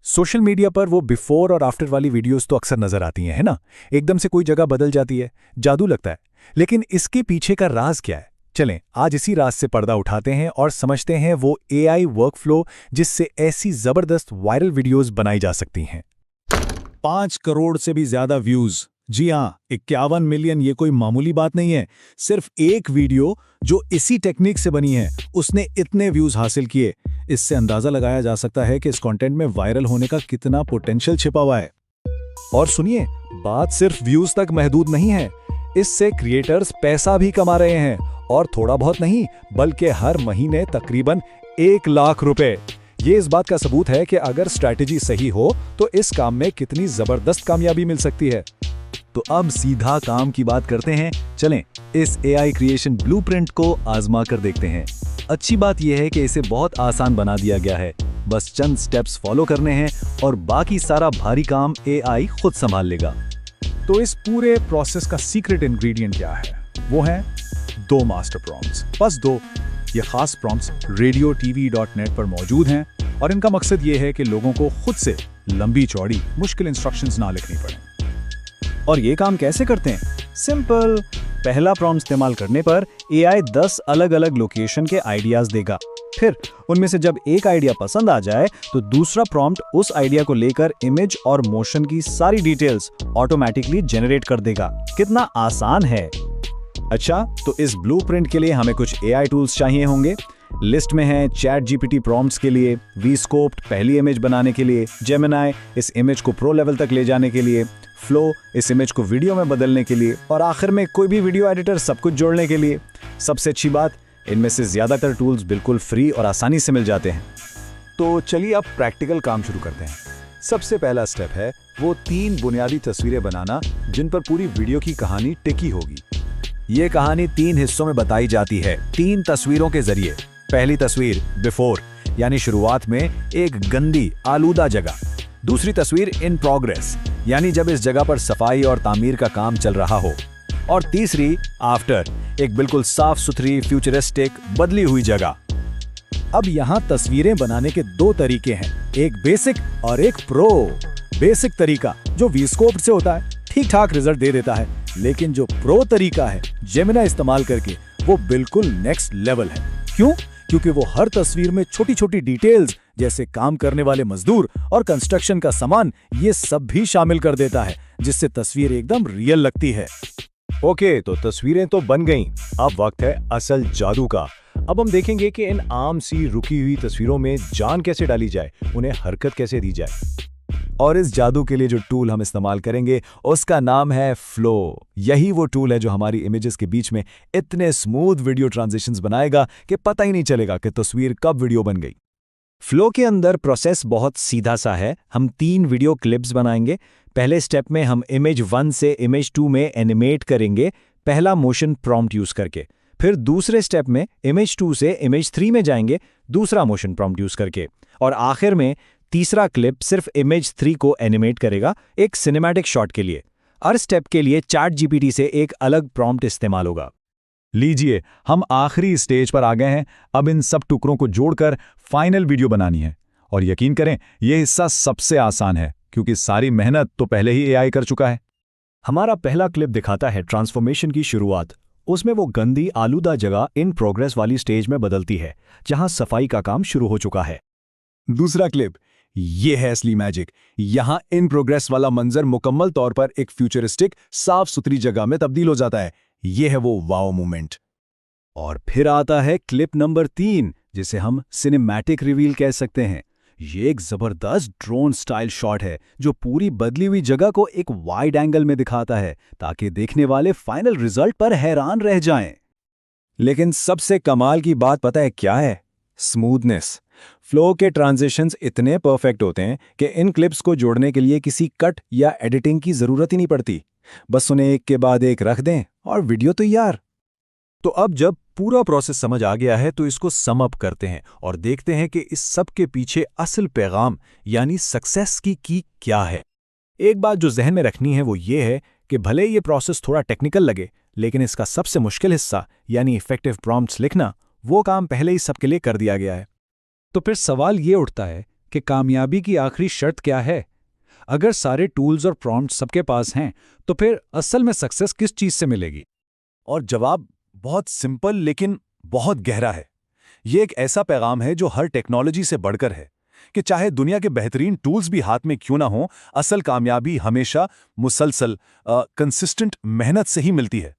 Social media पर वो before और आफ्टर वाली वीडियोस तो अक्सर नजर आती हैं, है ना? एकदम से कोई जगह बदल जाती है, जादू लगता है। लेकिन इसके पीछे का राज क्या है? चलें आज इसी राज से पर्दा उठाते हैं और समझते हैं वो एआई वर्कफ्लो जिससे ऐसी जबरदस्त वायरल वीडियोस बनाई जा सकती हैं। 5 करोड़ से भी ज्यादा व्यूज। जी हाँ, 51 मिलियन ये कोई मामूली बात नहीं है। सिर्फ एक वीडियो जो इसी टेक्निक से बनी है उसने इतने व्यूज हासिल किए। इससे अंदाजा लगाया जा सकता है कि इस कंटेंट में वायरल होने का कितना पोटेंशियल छिपा हुआ है। और सुनिए, बात सिर्फ व्यूज तक महदूद नहीं है। इससे क्रिएटर्स पैसा भी कमा रहे हैं, और थोड़ा बहुत नहीं बल्कि हर महीने तकरीबन 1 लाख रुपए। ये इस बात का सबूत है कि अगर स्ट्रैटेजी सही हो तो इस काम में कितनी जबरदस्त कामयाबी मिल सकती है। तो अब सीधा काम की बात करते हैं। चलें इस एआई क्रिएशन ब्लूप्रिंट को आजमा कर देखते हैं। अच्छी बात यह है कि इसे बहुत आसान बना दिया गया है। बस चंद स्टेप्स फॉलो करने हैं और बाकी सारा भारी काम एआई खुद संभाल लेगा। तो इस पूरे प्रोसेस का सीक्रेट इंग्रेडिएंट क्या है? वो है 2 मास्टर प्रॉम्प्ट्स, बस 2। ये खास प्रॉम्प्ट्स radiotv.net पर मौजूद हैं और इनका मकसद ये है कि लोगों को खुद से लंबी चौड़ी मुश्किल इंस्ट्रक्शंस ना लिखनी पड़े। और ये काम कैसे करते हैं? सिंपल। पहला प्रॉम्प्ट इस्तेमाल करने पर एआई 10 अलग अलग लोकेशन के आइडियाज देगा। फिर उनमें से जब एक आइडिया पसंद आ जाए तो दूसरा प्रॉम्प्ट उस आइडिया को लेकर इमेज और मोशन की सारी डिटेल्स ऑटोमेटिकली जनरेट कर देगा। कितना आसान है। अच्छा, तो इस ब्लूप्रिंट के लिए हमें कुछ एआई टूल्स चाहिए होंगे। लिस्ट में है चैट जीपीटी प्रॉम्प्ट्स के लिए, वीस्कोप्ट पहली इमेज बनाने के लिए, जेमिनाई इस इमेज को प्रो लेवल तक ले जाने के लिए, फ्लो इस इमेज को वीडियो में बदलने के लिए, और आखिर में कोई भी वीडियो एडिटर सब कुछ जोड़ने के लिए। सबसे अच्छी बात, इनमें से ज्यादातर टूल्स बिल्कुल फ्री और आसानी से मिल जाते हैं। तो चलिए अब प्रैक्टिकल काम शुरू करते हैं। सबसे पहला स्टेप है वो 3 बुनियादी तस्वीरें बनाना जिन पर पूरी वीडियो की कहानी टिकी होगी। ये कहानी 3 हिस्सों में बताई जाती है, 3 तस्वीरों के जरिए। पहली तस्वीर बिफोर, यानी शुरुआत में एक गंदी आलूदा जगह। दूसरी तस्वीर इन प्रोग्रेस, यानी जब इस जगह पर सफाई और तामीर का काम चल रहा हो। और तीसरी आफ्टर, एक बिल्कुल साफ सुथरी फ्यूचरिस्टिक बदली हुई जगह। अब यहाँ तस्वीरें बनाने के 2 तरीके हैं, एक बेसिक और एक प्रो। बेसिक तरीका जो वीस्कोप से होता है ठीक ठाक रिजल्ट दे देता है, लेकिन जो प्रो तरीका है जेमिनाई इस्तेमाल करके वो बिल्कुल नेक्स्ट लेवल है। क्यों? क्योंकि वो हर तस्वीर में छोटी छोटी डिटेल्स जैसे काम करने वाले मजदूर और कंस्ट्रक्शन का सामान ये सब भी शामिल कर देता है, जिससे तस्वीर एकदम रियल लगती है। ओके, तो तस्वीरें तो बन गईं। अब वक्त है असल जादू का। अब हम देखेंगे कि इन आम सी रुकी हुई तस्वीरों में जान कैसे डाली जाए, उन्हें हरकत कैसे दी जाए। और इस जादू के लिए जो टूल हम इस्तेमाल करेंगे उसका नाम है फ्लो। यही वो टूल है जो हमारी इमेजेस के बीच में इतने स्मूथ वीडियो ट्रांजिशंस बनाएगा कि पता ही नहीं चलेगा कि तस्वीर कब वीडियो बन गई। फ्लो के अंदर प्रोसेस बहुत सीधा सा है। हम 3 वीडियो क्लिप्स बनाएंगे। पहले स्टेप में हम इमेज 1 से इमेज 2 में एनिमेट करेंगे, पहला मोशन प्रॉम्प्ट यूज करके। फिर दूसरे स्टेप में इमेज 2 से इमेज 3 में जाएंगे, दूसरा मोशन प्रॉम्प्ट यूज करके। और आखिर में तीसरा क्लिप सिर्फ इमेज 3 को एनिमेट करेगा एक सिनेमैटिक शॉट के लिए। हर स्टेप के लिए चैट जीपीटी से एक अलग प्रॉम्प्ट इस्तेमाल होगा। लीजिए, हम आखिरी स्टेज पर आ गए हैं। अब इन सब टुकड़ों को जोड़कर फाइनल वीडियो बनानी है। और यकीन करें, यह हिस्सा सबसे आसान है क्योंकि सारी मेहनत तो पहले ही एआई कर चुका है। हमारा पहला क्लिप दिखाता है ट्रांसफॉर्मेशन की शुरुआत। उसमें वो गंदी आलूदा जगह इन प्रोग्रेस वाली स्टेज में बदलती है, जहां सफाई का काम शुरू हो चुका है। दूसरा क्लिप, ये है असली मैजिक। यहां इन प्रोग्रेस वाला मंजर मुकम्मल तौर पर एक फ्यूचरिस्टिक साफ सुथरी जगह में तब्दील हो जाता है। ये है वो वाओ मोमेंट। और फिर आता है क्लिप नंबर 3, जिसे हम सिनेमैटिक रिवील कह सकते हैं। ये एक जबरदस्त ड्रोन स्टाइल शॉट है जो पूरी बदली हुई जगह को एक वाइड एंगल में दिखाता है ताकि देखने वाले फाइनल रिजल्ट पर हैरान रह जाएं। लेकिन सबसे कमाल की बात पता है क्या है? स्मूथनेस। फ्लो के ट्रांजिशंस इतने परफेक्ट होते हैं कि इन क्लिप्स को जोड़ने के लिए किसी कट या एडिटिंग की जरूरत ही नहीं पड़ती। बस उन्हें एक के बाद एक रख दें और वीडियो तैयार। तो अब जब पूरा प्रोसेस समझ आ गया है तो इसको सम अप करते हैं और देखते हैं कि इस सब के पीछे असल पैगाम यानी सक्सेस की क्या है। एक बात जो जहन में रखनी है वो ये है कि भले ये प्रोसेस थोड़ा टेक्निकल लगे, लेकिन इसका सबसे मुश्किल हिस्सा यानी इफेक्टिव प्रॉम्प्ट्स लिखना, वो काम पहले ही सबके लिए कर दिया गया है। तो फिर सवाल ये उठता है कि कामयाबी की आखिरी शर्त क्या है। अगर सारे टूल्स और प्रॉम्प्ट सबके पास हैं, तो फिर असल में सक्सेस किस चीज से मिलेगी? और जवाब बहुत सिंपल लेकिन बहुत गहरा है। ये एक ऐसा पैगाम है जो हर टेक्नोलॉजी से बढ़कर है कि चाहे दुनिया के बेहतरीन टूल्स भी हाथ में क्यों ना हो, असल कामयाबी हमेशा मुसलसल कंसिस्टेंट मेहनत से ही मिलती है।